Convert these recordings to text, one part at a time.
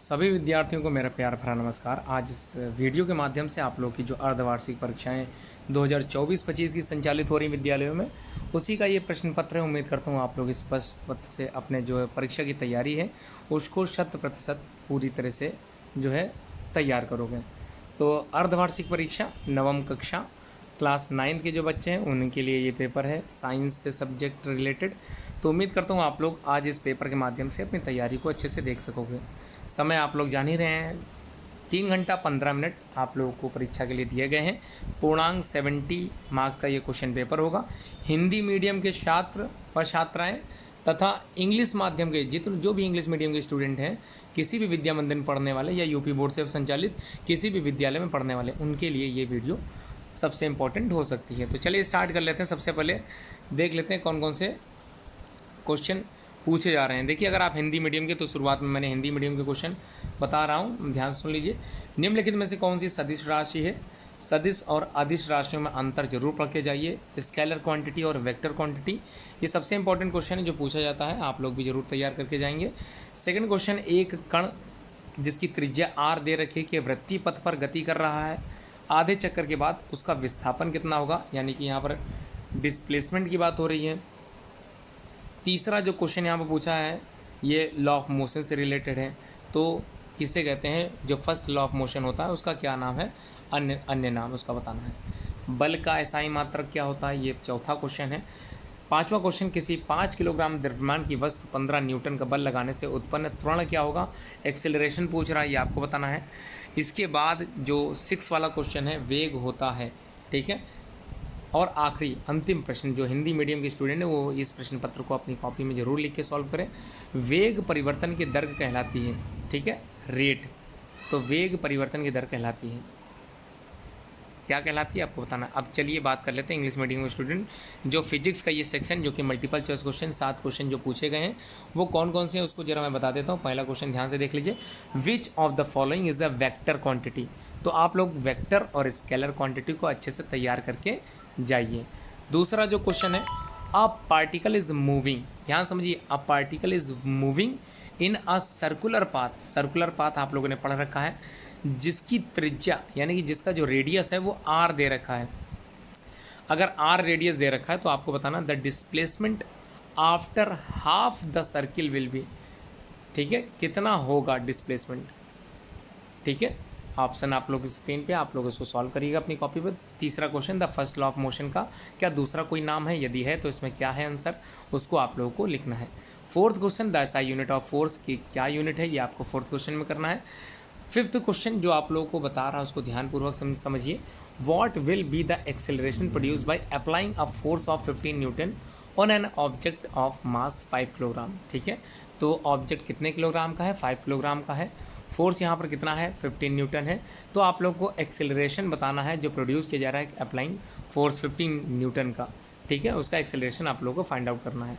सभी विद्यार्थियों को मेरा प्यार भरा नमस्कार। आज इस वीडियो के माध्यम से आप लोग की जो अर्धवार्षिक परीक्षाएं 2024-25 की संचालित हो रही विद्यालयों में, उसी का ये प्रश्न पत्र है। उम्मीद करता हूँ आप लोग इस प्रश्न पत्र से अपने जो है परीक्षा की तैयारी है उसको 100% पूरी तरह से जो है तैयार करोगे। तो अर्धवार्षिक परीक्षा नवम कक्षा क्लास 9 के जो बच्चे हैं उनके लिए ये पेपर है, साइंस से सब्जेक्ट रिलेटेड। तो उम्मीद करता हूँ आप लोग आज इस पेपर के माध्यम से अपनी तैयारी को अच्छे से देख सकोगे। समय आप लोग जान ही रहे हैं, 3 घंटा 15 मिनट आप लोगों को परीक्षा के लिए दिए गए हैं। पूर्णांक 70 मार्क्स का ये क्वेश्चन पेपर होगा। हिंदी मीडियम के छात्र व छात्राएँ तथा इंग्लिश माध्यम के जो भी इंग्लिश मीडियम के स्टूडेंट हैं, किसी भी विद्या मंदिर में पढ़ने वाले या यूपी बोर्ड से संचालित किसी भी विद्यालय में पढ़ने वाले, उनके लिए ये वीडियो सबसे इम्पोर्टेंट हो सकती है। तो चलिए स्टार्ट कर लेते हैं। सबसे पहले देख लेते हैं कौन कौन से क्वेश्चन पूछे जा रहे हैं। देखिए, अगर आप हिंदी मीडियम के, तो शुरुआत में मैंने हिंदी मीडियम के क्वेश्चन बता रहा हूँ, ध्यान से सुन लीजिए। निम्नलिखित में से कौन सी सदिश राशि है? सदिश और अदिश राशियों में अंतर जरूर पढ़ के जाइए। स्केलर क्वांटिटी और वेक्टर क्वांटिटी, ये सबसे इंपॉर्टेंट क्वेश्चन है जो पूछा जाता है, आप लोग भी जरूर तैयार करके जाएंगे। सेकंड क्वेश्चन, एक कण जिसकी त्रिज्या r दे रखी है कि वृत्तीय पथ पर गति कर रहा है, आधे चक्कर के बाद उसका विस्थापन कितना होगा, यानी कि यहाँ पर डिस्प्लेसमेंट की बात हो रही है। तीसरा जो क्वेश्चन यहाँ पर पूछा है ये लॉ ऑफ मोशन से रिलेटेड है। तो किसे कहते हैं, जो फर्स्ट लॉ ऑफ मोशन होता है उसका क्या नाम है, अन्य नाम उसका बताना है। बल का एसआई मात्रक क्या होता है, ये चौथा क्वेश्चन है। पांचवा क्वेश्चन, किसी 5 किलोग्राम द्रव्यमान की वस्तु 15 न्यूटन का बल लगाने से उत्पन्न त्वरण क्या होगा, एक्सेलरेशन पूछ रहा है, ये आपको बताना है। इसके बाद जो 6 वाला क्वेश्चन है वेग होता है, ठीक है। और आखिरी अंतिम प्रश्न, जो हिंदी मीडियम के स्टूडेंट है वो इस प्रश्न पत्र को अपनी कॉपी में ज़रूर लिख के सॉल्व करें। वेग परिवर्तन की दर कहलाती है, ठीक है, रेट। तो वेग परिवर्तन की दर कहलाती है, क्या कहलाती है आपको बताना। अब चलिए बात कर लेते हैं इंग्लिश मीडियम के स्टूडेंट। जो फिजिक्स का ये सेक्शन, जो कि मल्टीपल चॉइस क्वेश्चन 7 क्वेश्चन जो पूछे गए हैं वो कौन कौन से हैं उसको जरा मैं बता देता हूँ। पहला क्वेश्चन ध्यान से देख लीजिए, which of the following is a vector quantity. तो आप लोग वेक्टर और स्केलर क्वांटिटी को अच्छे से तैयार करके जाइए। दूसरा जो क्वेश्चन है, अ पार्टिकल इज मूविंग, ध्यान समझिए, a particle is moving in a circular path. Circular path आप लोगों ने पढ़ रखा है, जिसकी त्रिज्या यानी कि जिसका जो रेडियस है वो r दे रखा है। अगर r रेडियस दे रखा है तो आपको बताना the displacement after half the circle will be, ठीक है, कितना होगा डिस्प्लेसमेंट, ठीक है। ऑप्शन आप लोग स्क्रीन पे, आप लोग इसको सॉल्व करिएगा अपनी कॉपी पर। तीसरा question, the first law of motion का क्या दूसरा कोई नाम है, यदि है तो इसमें क्या है आंसर, उसको आप लोगों को लिखना है। Fourth question, the SI unit of force की क्या यूनिट है, ये आपको फोर्थ क्वेश्चन में करना है। फिफ्थ क्वेश्चन जो आप लोगों को बता रहा है उसको ध्यानपूर्वक समझिए। What will be the acceleration produce by applying a force of 15 Newton on an object of mass 5 kilogram, ठीक है। तो ऑब्जेक्ट कितने किलोग्राम का है, 5 किलोग्राम का है। फोर्स यहाँ पर कितना है, 15 न्यूटन है। तो आप लोग को एक्सेलरेशन बताना है जो प्रोड्यूस किया जा रहा है अप्लाइंग फोर्स 15 न्यूटन का, ठीक है, उसका एक्सेलरेशन आप लोगों को फाइंड आउट करना है।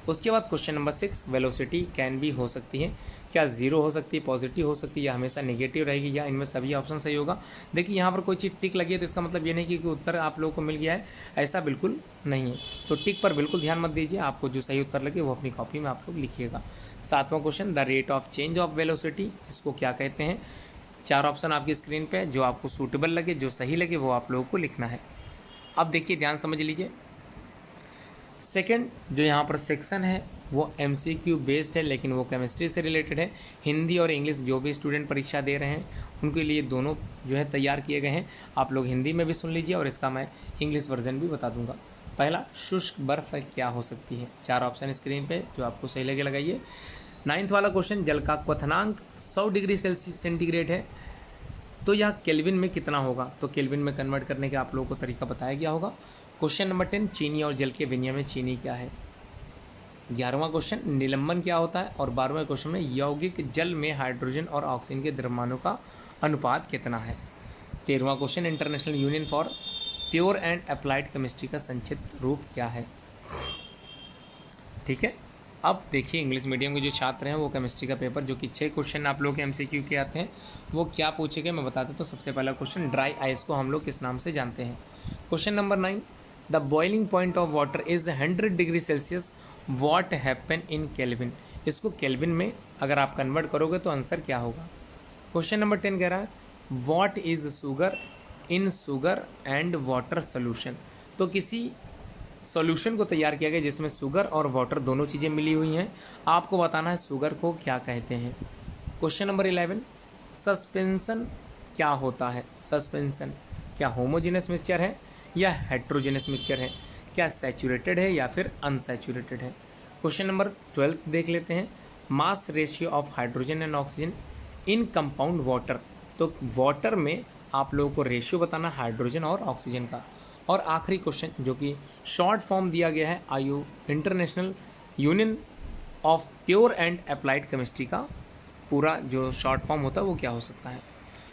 उसके बाद क्वेश्चन नंबर 6, वेलोसिटी कैन भी हो सकती है, क्या जीरो हो सकती है, पॉजिटिव हो सकती है, या हमेशा नेगेटिव रहेगी, या इनमें सभी ऑप्शन सही होगा। देखिए यहाँ पर कोई चीज़ टिक लगी है तो इसका मतलब ये नहीं कि उत्तर आप लोगों को मिल गया है, ऐसा बिल्कुल नहीं है। तो टिक पर बिल्कुल ध्यान मत दीजिए, आपको जो सही उत्तर लगे वो अपनी कॉपी में आप लोग लिखिएगा। 7वां question, the rate of change of velocity, इसको क्या कहते हैं। 4 ऑप्शन आपकी स्क्रीन पे, जो आपको सूटेबल लगे, जो सही लगे वो आप लोगों को लिखना है। अब देखिए ध्यान समझ लीजिए, सेकंड जो यहाँ पर सेक्शन है वो MCQ बेस्ड है, लेकिन वो केमिस्ट्री से रिलेटेड है। हिंदी और इंग्लिश जो भी स्टूडेंट परीक्षा दे रहे हैं उनके लिए दोनों जो है तैयार किए गए हैं। आप लोग हिंदी में भी सुन लीजिए और इसका मैं इंग्लिश वर्जन भी बता दूंगा। पहला, शुष्क बर्फ क्या हो सकती है। 4 ऑप्शन स्क्रीन पे, जो आपको सही लगे लगाइए। 9th वाला क्वेश्चन, जल का क्वथनांक 100 डिग्री सेंटीग्रेड है तो यह केल्विन में कितना होगा। तो केल्विन में कन्वर्ट करने का आप लोगों को तरीका बताया गया होगा। क्वेश्चन नंबर 10, चीनी और जल के विनिमय में चीनी क्या है। 11वां क्वेश्चन, निलंबन क्या होता है। और 12वें क्वेश्चन में यौगिक जल में हाइड्रोजन और ऑक्सीजन के द्रव्यमानों का अनुपात कितना है। 13वां question, international union for pure and applied chemistry का संक्षिप्त रूप क्या है, ठीक है। अब देखिए इंग्लिश मीडियम के जो छात्र हैं वो केमिस्ट्री का पेपर, जो कि 6 क्वेश्चन आप लोग के MCQ के आते हैं, वो क्या पूछे गए मैं बता देता हूँ। सबसे पहला क्वेश्चन, ड्राई आइस को हम लोग किस नाम से जानते हैं। Question number 9, the boiling point of water is 100 degree Celsius, what happen in kelvin. इसको केल्विन में अगर आप कन्वर्ट करोगे तो आंसर क्या होगा। क्वेश्चन नंबर 10 कह रहा है what is sugar in sugar and water solution. तो किसी सॉल्यूशन को तैयार किया गया जिसमें शुगर और वाटर दोनों चीज़ें मिली हुई हैं, आपको बताना है शुगर को क्या कहते हैं। क्वेश्चन नंबर 11 सस्पेंशन क्या होता है। सस्पेंशन क्या होमोजेनस मिक्सचर है या हेट्रोजेनस मिक्सचर है, क्या सैचुरेटेड है या फिर अनसैचुरेटेड है। क्वेश्चन नंबर 12 देख लेते हैं mass ratio of hydrogen and oxygen in compound water. तो वाटर में आप लोगों को रेशियो बताना हाइड्रोजन और ऑक्सीजन का। और आखिरी क्वेश्चन जो कि शॉर्ट फॉर्म दिया गया है आयु international union of pure and applied chemistry का पूरा जो शॉर्ट फॉर्म होता है वो क्या हो सकता है।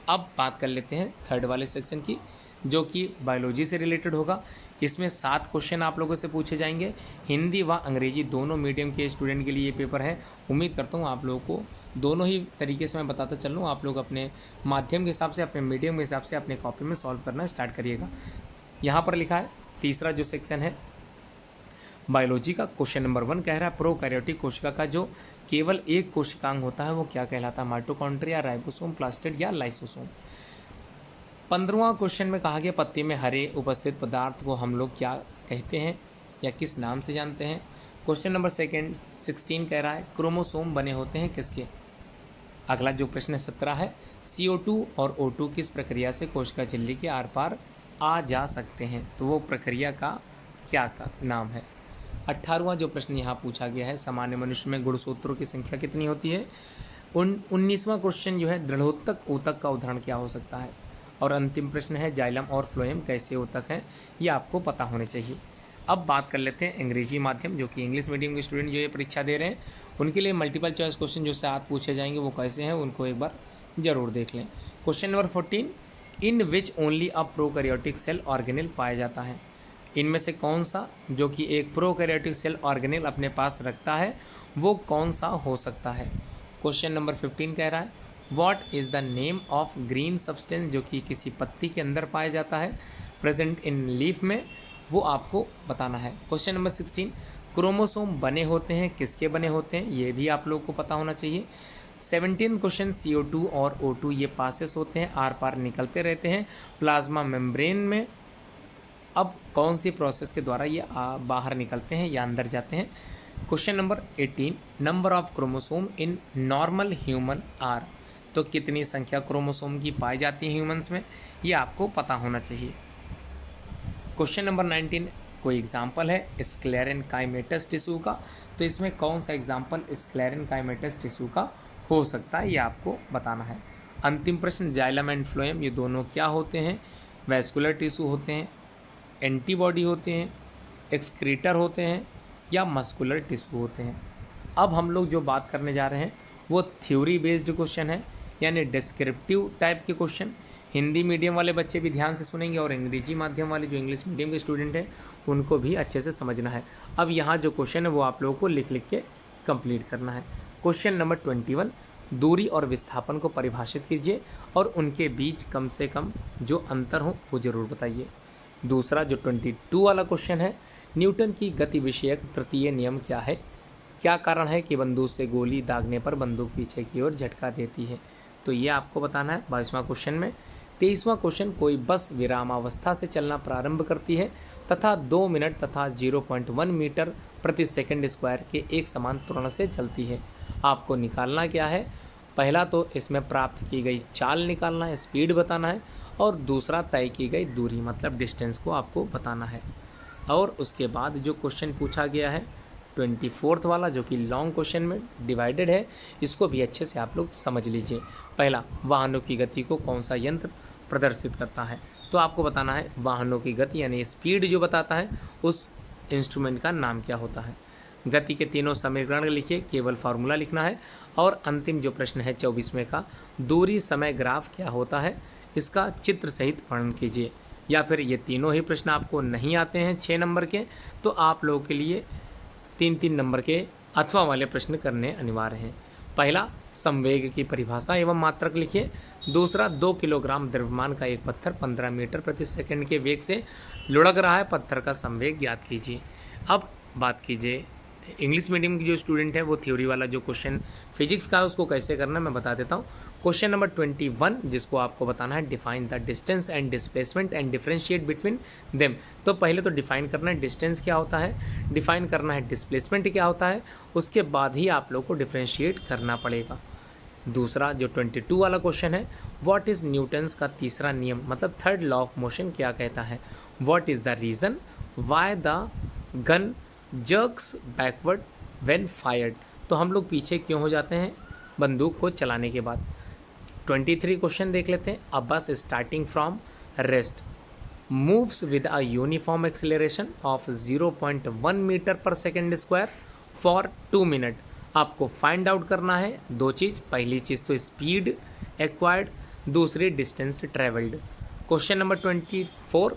अब बात कर लेते हैं थर्ड वाले सेक्शन की जो कि बायोलॉजी से रिलेटेड होगा। इसमें 7 क्वेश्चन आप लोगों से पूछे जाएंगे। हिंदी व अंग्रेजी दोनों मीडियम के स्टूडेंट के लिए ये पेपर है। उम्मीद करता हूँ आप लोगों को दोनों ही तरीके से मैं बताता चल रहा हूँ। आप लोग अपने माध्यम के हिसाब से अपने मीडियम के हिसाब से अपने कॉपी में सॉल्व करना स्टार्ट करिएगा। यहाँ पर लिखा है तीसरा जो सेक्शन है बायोलॉजी का क्वेश्चन नंबर 1 कह रहा है प्रोकैरियोटिक कोशिका का जो केवल एक कोशिकांग होता है वो क्या कहलाता है। माइटोकॉन्ड्रिया, राइबोसोम, प्लास्टिड या लाइसोसोम। 15वां क्वेश्चन में कहा गया पत्ती में हरे उपस्थित पदार्थ को हम लोग क्या कहते हैं या किस नाम से जानते हैं। क्वेश्चन नंबर 16 कह रहा है क्रोमोसोम बने होते हैं किसके। अगला जो प्रश्न 17 है CO2 और O2 किस प्रक्रिया से कोशिका झिल्ली के आर पार आ जा सकते हैं, तो वो प्रक्रिया का क्या नाम है। 18वां जो प्रश्न यहाँ पूछा गया है सामान्य मनुष्य में गुणसूत्रों की संख्या कितनी होती है। 19वां क्वेश्चन जो है दृढ़ोत्तक ऊतक का उदाहरण क्या हो सकता है। और अंतिम प्रश्न है जाइलम और फ्लोएम कैसे ऊतक हैं, ये आपको पता होने चाहिए। अब बात कर लेते हैं अंग्रेजी माध्यम जो कि इंग्लिश मीडियम के स्टूडेंट जो ये परीक्षा दे रहे हैं उनके लिए मल्टीपल चॉइस क्वेश्चन जो 7 पूछे जाएंगे वो कैसे हैं उनको एक बार ज़रूर देख लें। Question number 14 in which only a prokaryotic cell organelle पाया जाता है। इनमें से कौन सा जो कि एक प्रोकैरियोटिक सेल ऑर्गेनेल अपने पास रखता है वो कौन सा हो सकता है। क्वेश्चन नंबर 15 कह रहा है what is the name of green substance जो कि किसी पत्ती के अंदर पाया जाता है प्रेजेंट इन लीफ में, वो आपको बताना है। क्वेश्चन नंबर 16 क्रोमोसोम बने होते हैं किसके बने होते हैं, ये भी आप लोगों को पता होना चाहिए। 17 क्वेश्चन CO2 और O2 ये पासेस होते हैं आर पार निकलते रहते हैं प्लाज्मा मेम्ब्रेन में। अब कौन सी प्रोसेस के द्वारा ये बाहर निकलते हैं या अंदर जाते हैं। Question number 18 number of chromosome in normal human are. तो कितनी संख्या क्रोमोसोम की पाई जाती है ह्यूमंस में, ये आपको पता होना चाहिए। क्वेश्चन नंबर 19 कोई एग्जाम्पल है स्क्लेरेनकाइमेटस टिश्यू का, तो इसमें कौन सा एग्जाम्पल स्क्लेरेनकाइमेटस टिश्यू का हो सकता है ये आपको बताना है। अंतिम प्रश्न जाइलम एंड फ्लोएम ये दोनों क्या होते हैं, वैस्कुलर टिश्यू होते हैं, एंटीबॉडी होते हैं, एक्सक्रीटर होते हैं या मस्कुलर टिश्यू होते हैं। अब हम लोग जो बात करने जा रहे हैं वो थ्योरी बेस्ड क्वेश्चन है यानी डिस्क्रिप्टिव टाइप के क्वेश्चन। हिंदी मीडियम वाले बच्चे भी ध्यान से सुनेंगे और अंग्रेजी माध्यम वाले जो इंग्लिश मीडियम के स्टूडेंट हैं उनको भी अच्छे से समझना है। अब यहाँ जो क्वेश्चन है वो आप लोगों को लिख के कंप्लीट करना है। क्वेश्चन नंबर 21 दूरी और विस्थापन को परिभाषित कीजिए और उनके बीच कम से कम जो अंतर हो वो ज़रूर बताइए। दूसरा जो 22 वाला क्वेश्चन है न्यूटन की गति विषयक तृतीय नियम क्या है, क्या कारण है कि बंदूक से गोली दागने पर बंदूक पीछे की ओर झटका देती है, तो ये आपको बताना है 22वां क्वेश्चन में। 23वां क्वेश्चन कोई बस विरामावस्था से चलना प्रारंभ करती है तथा 2 मिनट तथा 0.1 मीटर प्रति सेकंड स्क्वायर के एक समान त्वरण से चलती है। आपको निकालना क्या है, पहला तो इसमें प्राप्त की गई चाल निकालना है, स्पीड बताना है, और दूसरा तय की गई दूरी मतलब डिस्टेंस को आपको बताना है। और उसके बाद जो क्वेश्चन पूछा गया है 24th वाला जो कि लॉन्ग क्वेश्चन में डिवाइडेड है, इसको भी अच्छे से आप लोग समझ लीजिए। पहला वाहनों की गति को कौन सा यंत्र प्रदर्शित करता है, तो आपको बताना है वाहनों की गति यानी स्पीड जो बताता है उस इंस्ट्रूमेंट का नाम क्या होता है। गति के तीनों समीकरण लिखिए, केवल फार्मूला लिखना है। और अंतिम जो प्रश्न है 24वें का दूरी समय ग्राफ क्या होता है, इसका चित्र सहित वर्णन कीजिए। या फिर ये तीनों ही प्रश्न आपको नहीं आते हैं 6 नंबर के, तो आप लोगों के लिए 3-3 नंबर के अथवा वाले प्रश्न करने अनिवार्य हैं। पहला संवेग की परिभाषा एवं मात्रक लिखिए। दूसरा 2 किलोग्राम द्रव्यमान का एक पत्थर 15 मीटर प्रति सेकंड के वेग से लुढ़क रहा है, पत्थर का संवेग ज्ञात कीजिए। अब बात कीजिए इंग्लिश मीडियम की जो स्टूडेंट है वो थ्योरी वाला जो क्वेश्चन फिजिक्स का है उसको कैसे करना है मैं बता देता हूँ। क्वेश्चन नंबर 21 जिसको आपको बताना है define the distance and displacement and differentiate between them. तो पहले तो डिफाइन करना है डिस्टेंस क्या होता है, डिफाइन करना है डिस्प्लेसमेंट क्या होता है, उसके बाद ही आप लोग को डिफरेंशिएट करना पड़ेगा। दूसरा जो 22 वाला क्वेश्चन है, व्हाट इज़ न्यूटन्स का तीसरा नियम मतलब थर्ड लॉ ऑफ मोशन क्या कहता है, what is the reason why the gun jerks backward when fired. तो हम लोग पीछे क्यों हो जाते हैं बंदूक को चलाने के बाद। 23 क्वेश्चन देख लेते हैं। Uh bus starting from rest moves with a uniform acceleration of 0.1 metre per second square for 2 minute. आपको फाइंड आउट करना है दो चीज़, पहली चीज़ तो स्पीड एक्वायर्ड, दूसरी डिस्टेंस ट्रेवल्ड। क्वेश्चन नंबर 24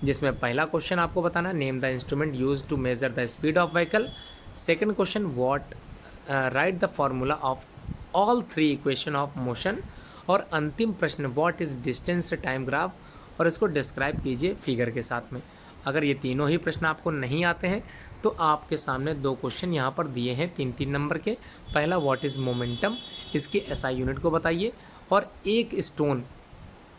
जिसमें पहला क्वेश्चन आपको बताना name the instrument use to measure the speed of vehicle. Second question what write the formula of all 3 equation of motion. और अंतिम प्रश्न what is distance time graph और इसको describe कीजिए फिगर के साथ में। अगर ये तीनों ही प्रश्न आपको नहीं आते हैं तो आपके सामने 2 क्वेश्चन यहाँ पर दिए हैं 3-3 नंबर के। पहला व्हाट इज़ मोमेंटम, इसकी एसआई यूनिट को बताइए। और एक स्टोन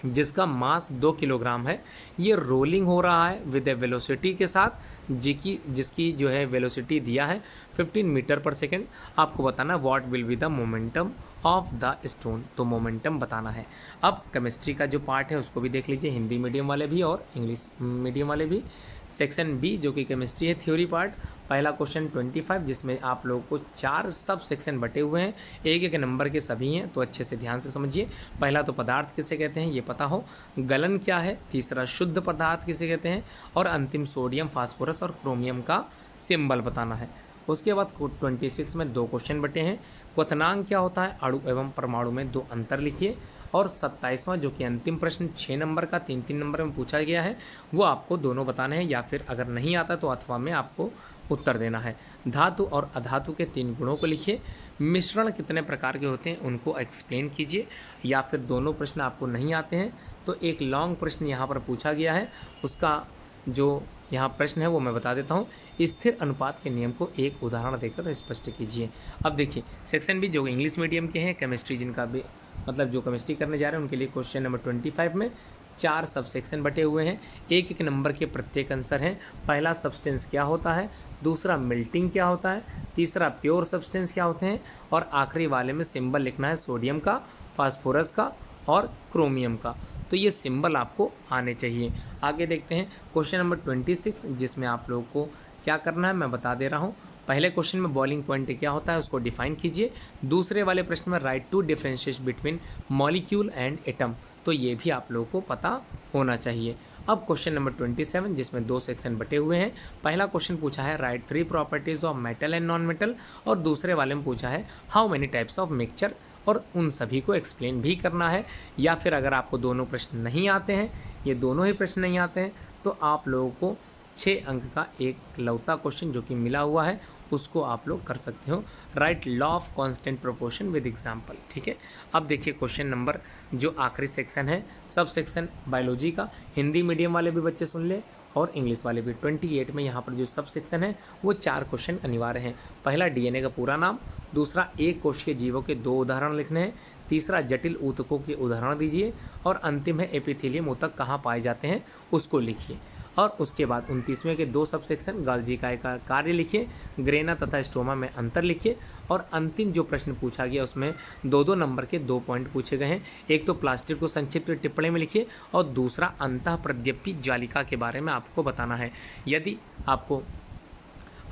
जिसका मास 2 किलोग्राम है ये रोलिंग हो रहा है विद ए वेलोसिटी के साथ जिसकी जो है वेलोसिटी दिया है 15 मीटर पर सेकेंड। आपको बताना what will be the momentum of the stone, तो मोमेंटम बताना है। अब केमिस्ट्री का जो पार्ट है उसको भी देख लीजिए, हिंदी मीडियम वाले भी और इंग्लिश मीडियम वाले भी। सेक्शन बी जो कि केमिस्ट्री है थ्योरी पार्ट, पहला क्वेश्चन 25 जिसमें आप लोगों को 4 सब सेक्शन बटे हुए हैं, एक एक नंबर के सभी हैं तो अच्छे से ध्यान से समझिए। पहला तो पदार्थ किसे कहते हैं ये पता हो, गलन क्या है, तीसरा शुद्ध पदार्थ किसे कहते हैं, और अंतिम सोडियम फास्फोरस और क्रोमियम का सिंबल बताना है। उसके बाद 26 में 2 क्वेश्चन बटे हैं, क्वथनांक क्या होता है, अणु एवं परमाणु में 2 अंतर लिखिए। और 27वां जो कि अंतिम प्रश्न 6 नंबर का 3-3 नंबर में पूछा गया है वो आपको दोनों बताने हैं, या फिर अगर नहीं आता तो अथवा में आपको उत्तर देना है। धातु और अधातु के 3 गुणों को लिखिए। मिश्रण कितने प्रकार के होते हैं उनको एक्सप्लेन कीजिए, या फिर दोनों प्रश्न आपको नहीं आते हैं तो एक लॉन्ग प्रश्न यहाँ पर पूछा गया है उसका जो यहाँ प्रश्न है वो मैं बता देता हूँ। स्थिर अनुपात के नियम को एक उदाहरण देकर स्पष्ट कीजिए। अब देखिए सेक्शन बी जो इंग्लिश मीडियम के हैं केमिस्ट्री जिनका भी मतलब जो केमिस्ट्री करने जा रहे हैं उनके लिए क्वेश्चन नंबर 25 में 4 सब सेक्शन बटे हुए हैं, एक एक नंबर के प्रत्येक आंसर हैं। पहला सब्सटेंस क्या होता है, दूसरा मेल्टिंग क्या होता है, तीसरा प्योर सब्सटेंस क्या होते हैं, और आखिरी वाले में सिंबल लिखना है सोडियम का, फास्फोरस का और क्रोमियम का। तो ये सिंबल आपको आने चाहिए। आगे देखते हैं क्वेश्चन नंबर 26 जिसमें आप लोगों को क्या करना है मैं बता दे रहा हूँ। पहले क्वेश्चन में बॉइलिंग पॉइंट क्या होता है उसको डिफाइन कीजिए। दूसरे वाले प्रश्न में write to differentiate between molecule and atom, तो ये भी आप लोगों को पता होना चाहिए। अब क्वेश्चन नंबर 27 जिसमें 2 सेक्शन बटे हुए हैं। पहला क्वेश्चन पूछा है right 3 properties of metal and non metal, और दूसरे वाले में पूछा है how many types of mixture, और उन सभी को एक्सप्लेन भी करना है। या फिर अगर आपको दोनों प्रश्न नहीं आते हैं, ये दोनों ही प्रश्न नहीं आते हैं, तो आप लोगों को 6 अंक का एक लौता क्वेश्चन जो कि मिला हुआ है उसको आप लोग कर सकते हो, right law of constant proportion with example. ठीक है, अब देखिए क्वेश्चन नंबर जो आखिरी सेक्शन है सब सेक्शन बायोलॉजी का, हिंदी मीडियम वाले भी बच्चे सुन ले और इंग्लिश वाले भी। 28 में यहाँ पर जो सब सेक्शन है वो 4 क्वेश्चन अनिवार्य हैं। पहला डीएनए का पूरा नाम, दूसरा एक कोशिकीय जीवों के 2 उदाहरण लिखने हैं, तीसरा जटिल ऊतकों के उदाहरण दीजिए, और अंतिम है एपिथेलियम ऊतक कहाँ पाए जाते हैं उसको लिखिए। और उसके बाद 29वें के 2 सब सेक्शन गाल्जी का कार्य लिखिए, ग्रेना तथा स्टोमा में अंतर लिखिए, और अंतिम जो प्रश्न पूछा गया उसमें 2-2 नंबर के 2 पॉइंट पूछे गए हैं। एक तो प्लास्टिक को संक्षिप्त टिप्पणी में लिखिए और दूसरा अंतः प्रद्यपी जालिका के बारे में आपको बताना है। यदि आपको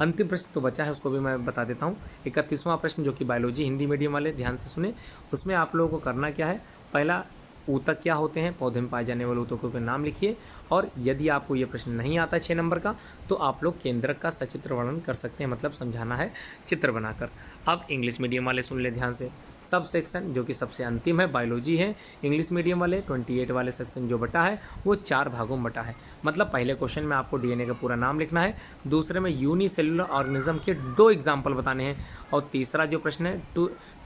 अंतिम प्रश्न तो बचा है उसको भी मैं बता देता हूँ। 31वां प्रश्न जो कि बायोलॉजी हिंदी मीडियम वाले ध्यान से सुने, उसमें आप लोगों को करना क्या है, पहला ऊतक क्या होते हैं, पौधे में पाए जाने वाले ऊतकों के नाम लिखिए, और यदि आपको ये प्रश्न नहीं आता 6 नंबर का तो आप लोग केंद्रक का सचित्र वर्णन कर सकते हैं, मतलब समझाना है चित्र बनाकर। अब इंग्लिश मीडियम वाले सुन ले ध्यान से, सब सेक्शन जो कि सबसे अंतिम है बायोलॉजी है इंग्लिश मीडियम वाले, 28 वाले सेक्शन जो बटा है वो 4 भागों में बटा है। मतलब पहले क्वेश्चन में आपको डीएनए का पूरा नाम लिखना है, दूसरे में यूनिसेलुलर ऑर्गेनिज्म के 2 एग्जाम्पल बताने हैं, और तीसरा जो प्रश्न है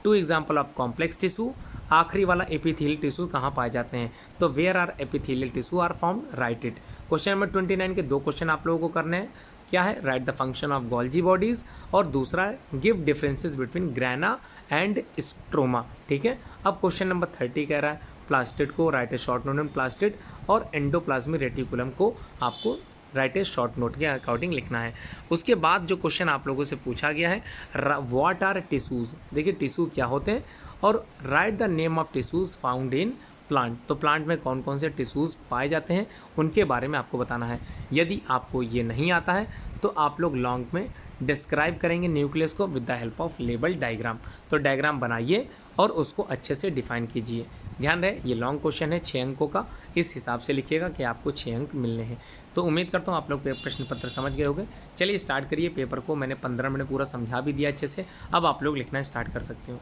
two example of complex tissue, आखिरी वाला एपिथेलियल टिश्यू कहाँ पाए जाते हैं, तो where are epithelial tissue are formed, write it. Question number 29 के 2 क्वेश्चन आप लोगों को करने हैं, क्या है, right the function of Golgi bodies, और दूसरा है give differences between grana and stroma. ठीक है, अब क्वेश्चन नंबर 30 कह रहा है प्लास्टिड को right A short note on plastid और एंडोप्लाज्मिक रेटिकुलम को आपको राइट ए शॉर्ट नोट के अकॉर्डिंग लिखना है। उसके बाद जो क्वेश्चन आप लोगों से पूछा गया है, व्हाट आर टिश्यूज़, देखिए टिश्यू क्या होते हैं, और right the name of tissues found in plant, तो प्लांट में कौन कौन से टिश्यूज़ पाए जाते हैं उनके बारे में आपको बताना है। यदि आपको ये नहीं आता है तो आप लोग लॉन्ग में डिस्क्राइब करेंगे न्यूक्लियस को with the help of label diagram, तो डायग्राम बनाइए और उसको अच्छे से डिफाइन कीजिए। ध्यान रहे ये लॉन्ग क्वेश्चन है 6 अंकों का, इस हिसाब से लिखिएगा कि आपको 6 अंक मिलने हैं। तो उम्मीद करता हूँ आप लोग प्रश्न पत्र समझ गए होंगे। चलिए स्टार्ट करिए पेपर को, मैंने 15 मिनट पूरा समझा भी दिया अच्छे से, अब आप लोग लिखना स्टार्ट कर सकते हो।